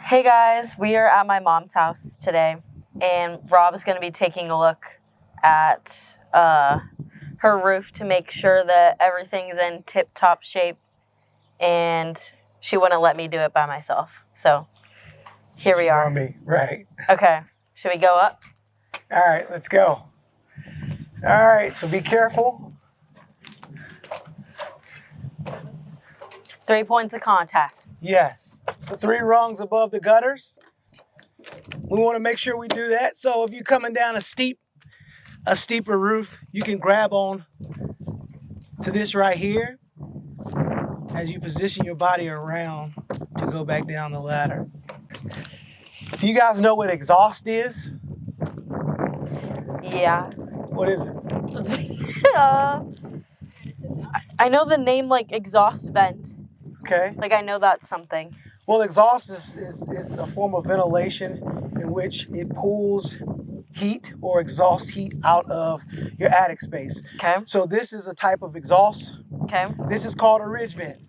Hey guys, we are at my mom's house today, and Rob's going to be taking a look at her roof to make sure that everything's in tip-top shape, and she wouldn't let me do it by myself. So here we are. Me, right. Okay, should we go up? All right, let's go. All right, so be careful. 3 points of contact. Yes. So 3 rungs above the gutters. We want to make sure we do that. So if you're coming down a steeper roof, you can grab on to this right here as you position your body around to go back down the ladder. Do you guys know what exhaust is? Yeah. What is it? I know the name, like exhaust vent. Okay. Like I know that's something. Well, exhaust is a form of ventilation in which it pulls heat or exhaust heat out of your attic space. Okay. So this is a type of exhaust. Okay. This is called a ridge vent.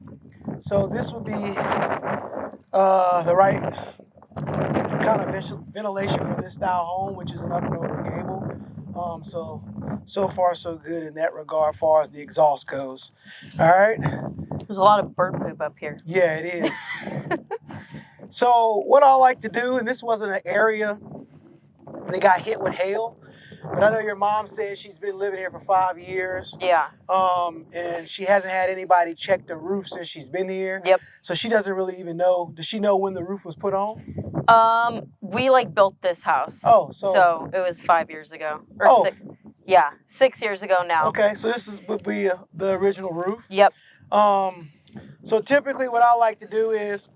So this would be the right kind of ventilation for this style home, which is an up and over gable. So far so good in that regard as far as the exhaust goes. All right. There's a lot of bird poop up here. Yeah, it is. So what I like to do, and this wasn't an area that got hit with hail, but I know your mom said she's been living here for 5 years. Yeah. And she hasn't had anybody check the roof since she's been here. Yep. So she doesn't really even know. Does she know when the roof was put on? We built this house. Oh, so it was 5 years ago. Or 6. Yeah, 6 years ago now. Okay, so would be the original roof. Yep. So typically what I like to do is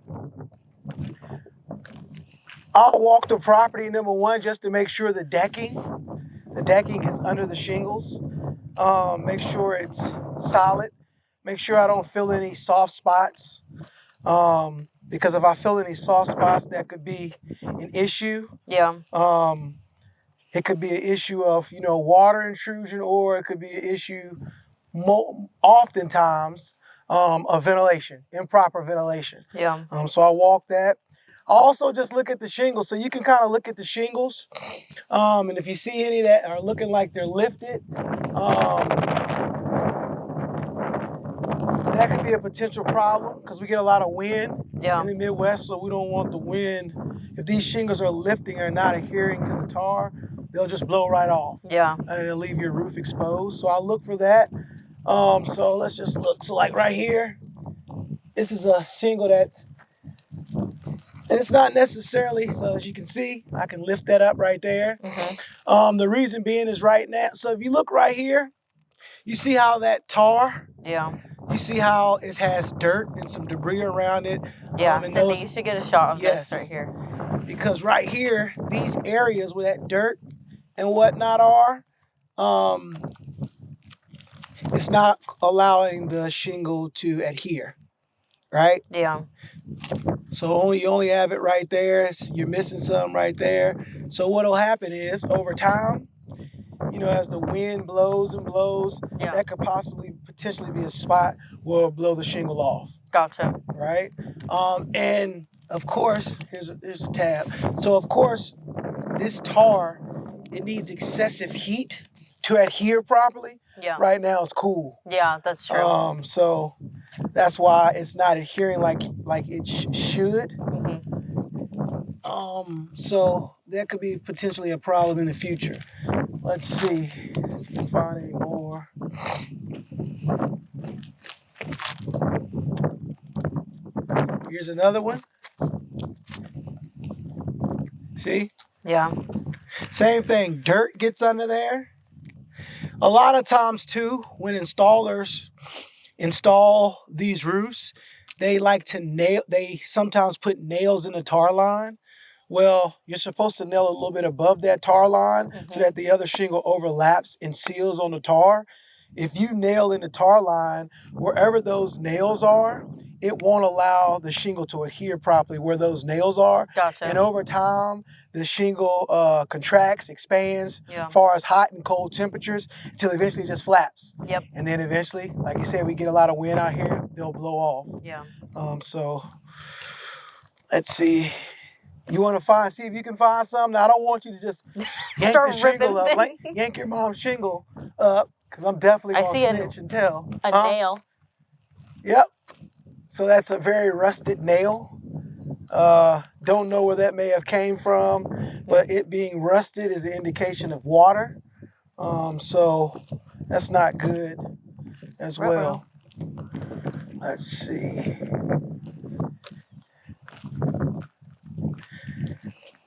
I'll walk the property, number one, just to make sure the decking is under the shingles. Make sure it's solid. Make sure I don't feel any soft spots. Because if I feel any soft spots, that could be an issue. Yeah. It could be an issue of, water intrusion, or it could be an issue oftentimes of ventilation, improper ventilation. Yeah. So I walk that. I also just look at the shingles. So you can kind of look at the shingles. And if you see any that are looking like they're lifted, that could be a potential problem because we get a lot of wind in the Midwest. So we don't want the wind. If these shingles are lifting or not adhering to the tar, they'll just blow right off. Yeah. And it'll leave your roof exposed. So I'll look for that. So let's just look. So like right here, this is a shingle and it's not necessarily, so as you can see, I can lift that up right there. Mm-hmm. The reason being is right now, so if you look right here, you see how that tar, you see how it has dirt and some debris around it. Yeah, Cindy, you should get a shot of this right here. Because right here, these areas where that dirt and whatnot are, it's not allowing the shingle to adhere, right? Yeah. So you only have it right there. You're missing some right there. So what'll happen is over time, as the wind blows and blows, that could potentially be a spot where it'll blow the shingle off. Gotcha. Right? And of course, here's a tab. So of course, this tar, it needs excessive heat to adhere properly. Yeah. Right now it's cool. Yeah, that's true. So that's why it's not adhering like it should. Mm-hmm. So that could be potentially a problem in the future. Let's see if we can find any more. Here's another one. See? Yeah. Same thing. Dirt gets under there. A lot of times too, when installers install these roofs, they sometimes put nails in the tar line. Well, you're supposed to nail a little bit above that tar line so that the other shingle overlaps and seals on the tar. If you nail in the tar line, wherever those nails are, it won't allow the shingle to adhere properly where those nails are. Gotcha. And over time, the shingle contracts, expands, as far as hot and cold temperatures, until eventually it just flaps. Yep. And then eventually, like you said, we get a lot of wind out here, they'll blow off. Yeah. So let's see. You want to see if you can find something? Now, I don't want you to just yank Start the shingle ripping up, like things. yank your mom's shingle up, because I'm definitely I going see to snitch and tell. A nail. Yep. So that's a very rusted nail. Don't know where that may have came from, but it being rusted is an indication of water. So that's not good as well. Let's see.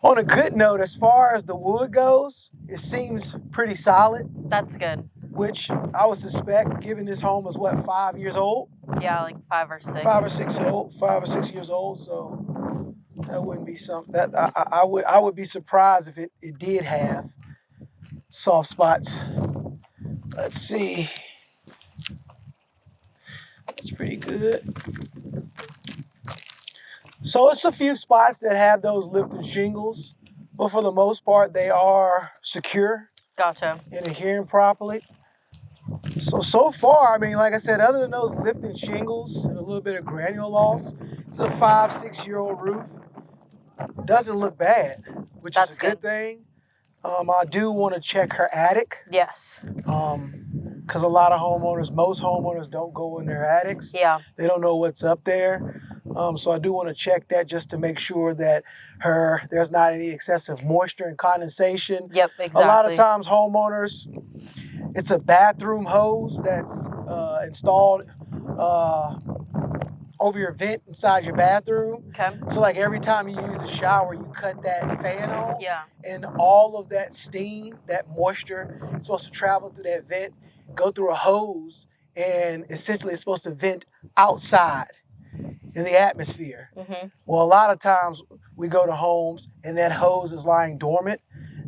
On a good note, as far as the wood goes, it seems pretty solid, That's good. which I would suspect, given this home is what, 5 years old? Yeah, like 5 or 6. 5 or 6 years old. So that wouldn't be something that I would be surprised if it did have soft spots. Let's see. That's pretty good. So it's a few spots that have those lifted shingles, but for the most part, they are secure Gotcha. and adhering properly. So far, I mean, like I said, other than those lifted shingles and a little bit of granule loss, it's a 5-6 year old roof. It doesn't look bad, which is a good thing. I do want to check her attic. Yes. Because a lot of most homeowners don't go in their attics. Yeah. They don't know what's up there. So I do want to check that just to make sure that there's not any excessive moisture and condensation. Yep, exactly. A lot of times homeowners, it's a bathroom hose that's installed over your vent inside your bathroom. Okay. So like every time you use a shower, you cut that fan on. Yeah. And all of that steam, that moisture, is supposed to travel through that vent, go through a hose, and essentially it's supposed to vent outside in the atmosphere. Mm-hmm. Well, a lot of times we go to homes and that hose is lying dormant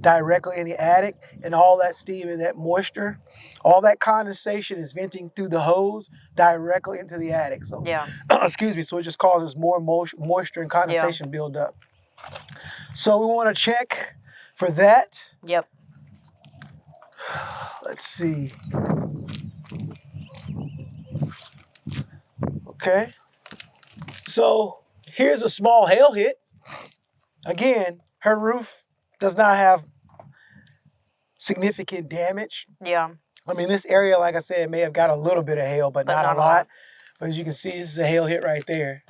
directly in the attic, and all that steam and that moisture, all that condensation is venting through the hose directly into the attic. So, Yeah. excuse me, so it just causes more moisture and condensation build up. So we want to check for that. Yep. Let's see. Okay. So here's a small hail hit. Again, her roof does not have significant damage. Yeah. I mean, this area, like I said, may have got a little bit of hail, but not a lot. But as you can see, this is a hail hit right there.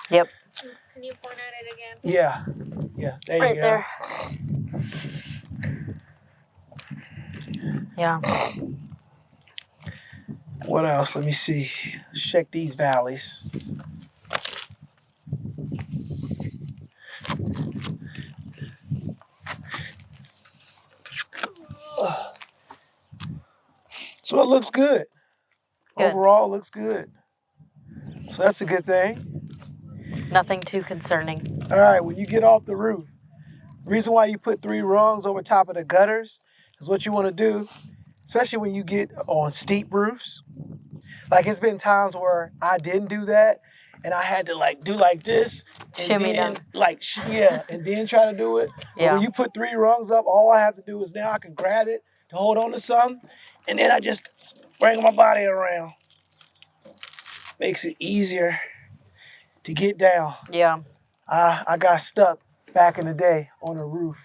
Yep. Can you point at it again? Yeah. Yeah. There Right you go. there. Yeah. What else? Let me see. Check these valleys. So it looks good. Overall, it looks good. So that's a good thing. Nothing too concerning. All right, when you get off the roof, the reason why you put 3 rungs over top of the gutters is what you want to do, especially when you get on steep roofs. Like it's been times where I didn't do that and I had to like do like this. And Shimmy then, down. like, and then try to do it. But Yeah. when you put 3 rungs up, all I have to do is now I can grab it to hold on to something. And then I just bring my body around. Makes it easier to get down. Yeah. I got stuck back in the day on a roof.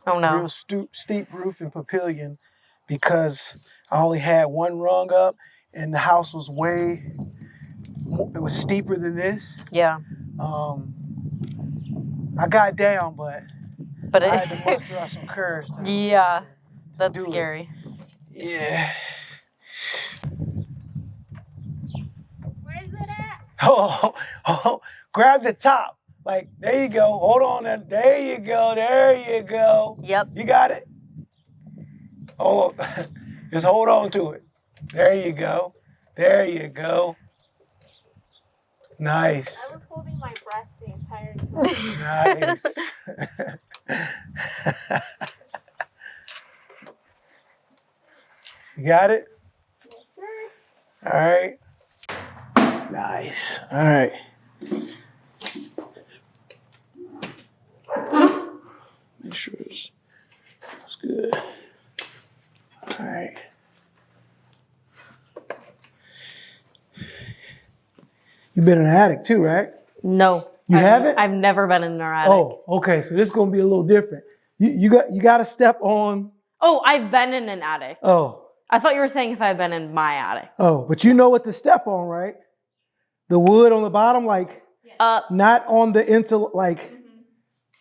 Oh no. Real steep roof in Papillion because I only had 1 rung up and the house was it was steeper than this. Yeah. I got down, but I had to it. muster up some courage. Yeah. That's do it. scary. Yeah. Where's it at? Oh, grab the top. Like, there you go. Hold on. There you go. There you go. Yep. You got it? Hold on. Just hold on to it. There you go. There you go. Nice. I was holding my breath the entire time. Nice. You got it? Yes, sir. All right. Nice. All right. Make sure it's good. All right. You've been in an attic too, right? No. You haven't? I've never been in our attic. Oh, okay. So this is gonna be a little different. You got to step on. Oh, I've been in an attic. Oh. I thought you were saying if I've been in my attic. Oh, but you know what to step on, right? The wood on the bottom, like not on the like.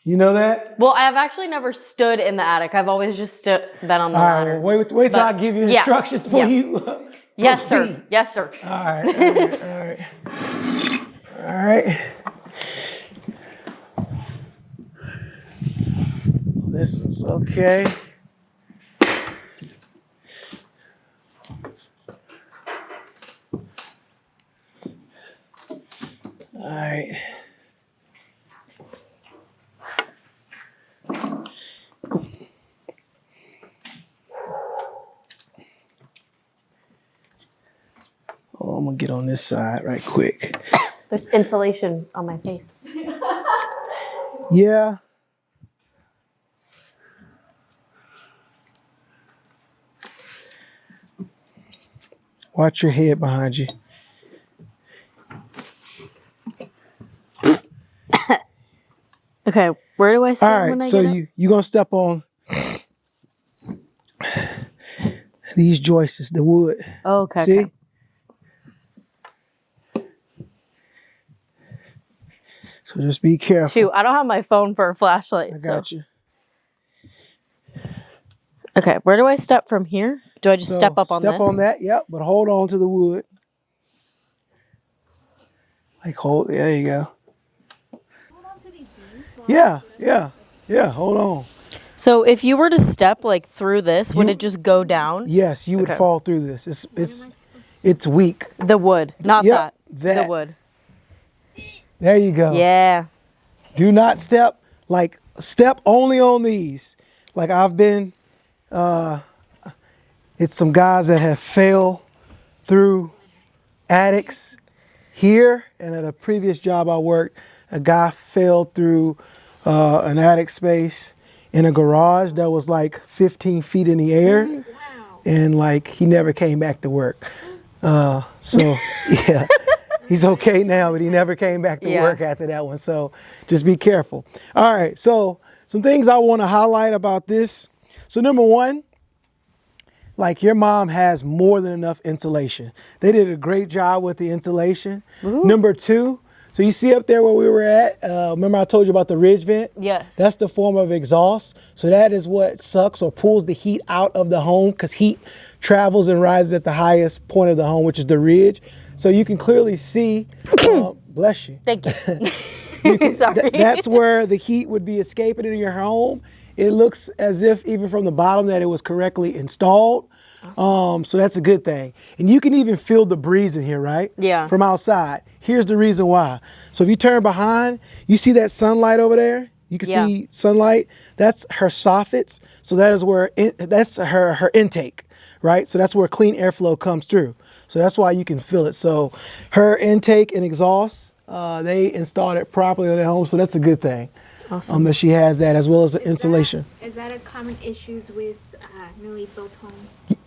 You know that? Well, I've actually never stood in the attic. I've always just been on the ladder. All right, wait till I give you instructions before you Yes, sir. proceed. Yes, sir. All right. All right. This is okay. All right. Oh, I'm gonna get on this side right quick. There's insulation on my face. Yeah. Watch your head behind you. Okay, where do I sit All when I right, so get up? you gonna step on these joists, the wood. Oh, okay. See? Okay. So just be careful. Shoot, I don't have my phone for a flashlight. I got you. Okay, where do I step from here? Do I just So step up on this? Step on that, yep, but hold on to the wood. Like there you go. Hold on to these beams. Yeah, hold on. So if you were to step like through this, would it just go down? Yes, you would Okay. fall through this. It's weak. The wood, not Yep, that. The wood. There you go. Yeah. Do not step only on these. Like I've been it's some guys that have fell through attics here, and at a previous job I worked, a guy fell through an attic space in a garage that was like 15 feet in the air. Wow. And like he never came back to work. So yeah, he's okay now, but he never came back to work after that one. So just be careful. All right, so some things I want to highlight about this. So number one, like your mom has more than enough insulation. They did a great job with the insulation. Ooh. Number two, so you see up there where we were at, remember I told you about the ridge vent? Yes. That's the form of exhaust. So that is what sucks or pulls the heat out of the home, because heat travels and rises at the highest point of the home, which is the ridge. So you can clearly see, bless you. Thank you. Sorry. That's where the heat would be escaping into your home. It looks as if even from the bottom that it was correctly installed. Awesome. So that's a good thing. And you can even feel the breeze in here, right? Yeah. From outside. Here's the reason why. So if you turn behind, you see that sunlight over there? You can see sunlight. That's her soffits. So that is where, that's her intake, right? So that's where clean airflow comes through. So that's why you can feel it. So her intake and exhaust, they installed it properly on their home. So that's a good thing. Awesome. That she has that, as well as the insulation. Is that a common issues with newly built homes?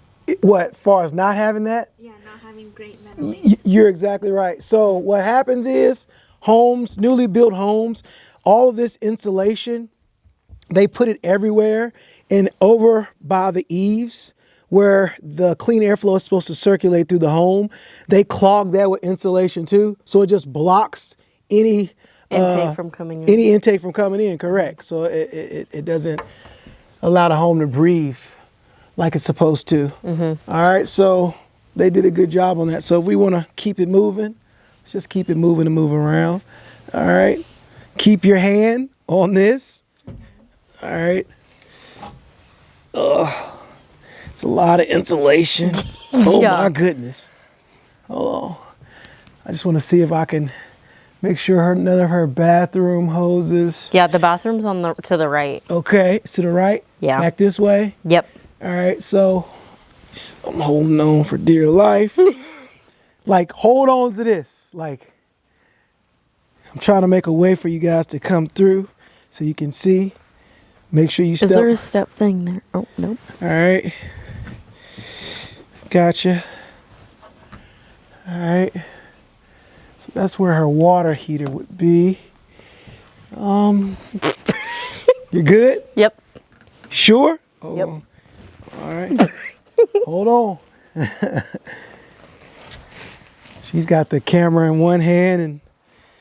What, far as not having that? Yeah, not having great metal. You're exactly right. So what happens is homes, newly built homes, all of this insulation, they put it everywhere, and over by the eaves where the clean airflow is supposed to circulate through the home, they clog that with insulation too. So it just blocks any Intake from coming in. Any intake from coming in, correct. So it doesn't allow the home to breathe like it's supposed to. Mm-hmm. All right, so they did a good job on that. So if we want to keep it moving, let's just keep it moving and move around. All right, keep your hand on this. All right. Ugh, it's a lot of insulation. Oh my goodness. Hold on. I just want to see if I can make sure none of her bathroom hoses. Yeah, the bathroom's to the right. Okay, it's to the right? Yeah. Back this way? Yep. All right, so I'm holding on for dear life. Like, hold on to this. Like, I'm trying to make a way for you guys to come through so you can see. Make sure you step. Is there a step thing there? Oh, nope. All right. Gotcha. All right. So that's where her water heater would be. You good? Yep. Sure? Oh, Yep. all right. Hold on. She's got the camera in one hand and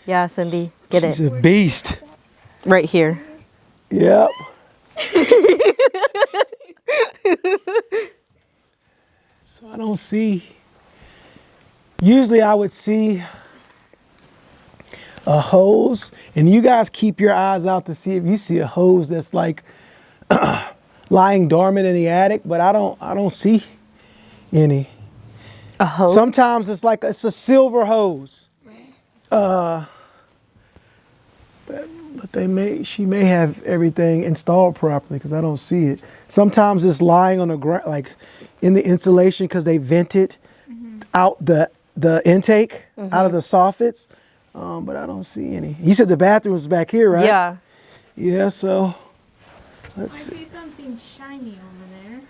Yeah, Cindy, get she's it. a beast. Right here. Yep. So I don't see. Usually I would see a hose, and you guys keep your eyes out to see if you see a hose that's like lying dormant in the attic, but I don't see any. A hose? Sometimes it's a silver hose. But she may have everything installed properly because I don't see it. Sometimes it's lying on the ground, like in the insulation, because they vented out the intake out of the soffits. But I don't see any. You said the bathroom's back here, right? Yeah. Yeah. So I let's see. see something shiny over there.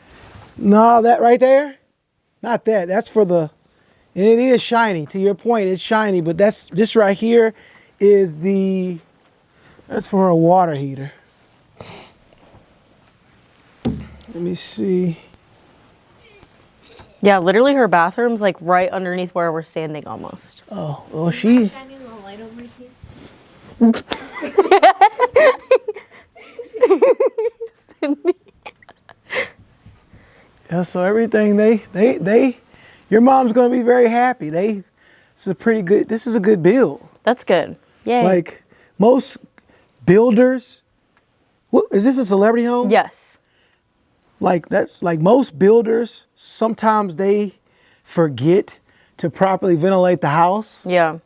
No, that right there, not that. That's for the. And it is shiny. To your point, it's shiny. But that's this right here is the. That's for a water heater. Let me see. Yeah, literally her bathroom's like right underneath where we're standing almost. Oh, well, she. Shining little light over here. Yeah. So everything they, your mom's gonna be very happy. This is a pretty good. This is a good build. That's good. Yay. Like most builders. What is this, a celebrity home? Yes. Like that's like most builders, sometimes they forget to properly ventilate the house, Yeah.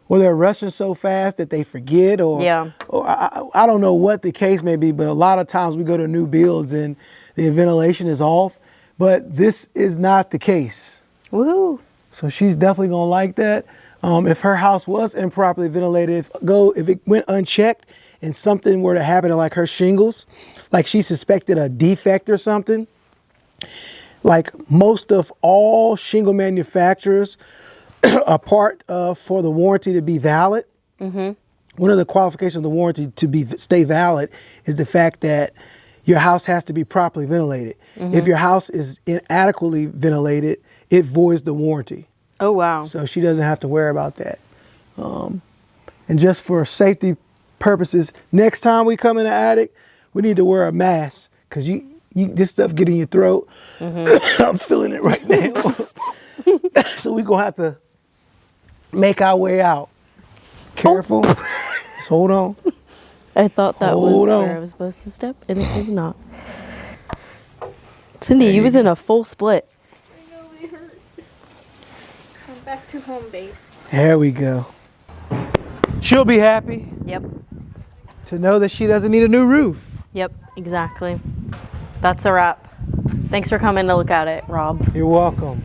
or they're rushing so fast that they forget, or Yeah. or I don't know what the case may be, but a lot of times we go to new builds and the ventilation is off, but this is not the case. Woohoo. So she's definitely gonna like that. If her house was improperly ventilated, if it went unchecked and something were to happen to like her shingles, like she suspected a defect or something, like most of all shingle manufacturers are part of, for the warranty to be valid. One of the qualifications of the warranty to stay valid is the fact that your house has to be properly ventilated. If your house is inadequately ventilated, it voids the warranty. Oh, wow. So she doesn't have to worry about that. And just for safety purposes, next time we come in the attic, we need to wear a mask because this stuff get in your throat. I'm feeling it right now. So we're going to have to make our way out. Careful. Just hold on. I thought that was Hold on. where I was supposed to step, and it was not. Cindy, you was in a full split. I know they hurt. Come back to home base. There we go. She'll be happy Yep. to know that she doesn't need a new roof. Yep, exactly. That's a wrap. Thanks for coming to look at it, Rob. You're welcome.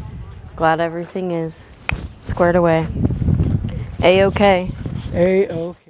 Glad everything is squared away. A-okay. A-okay.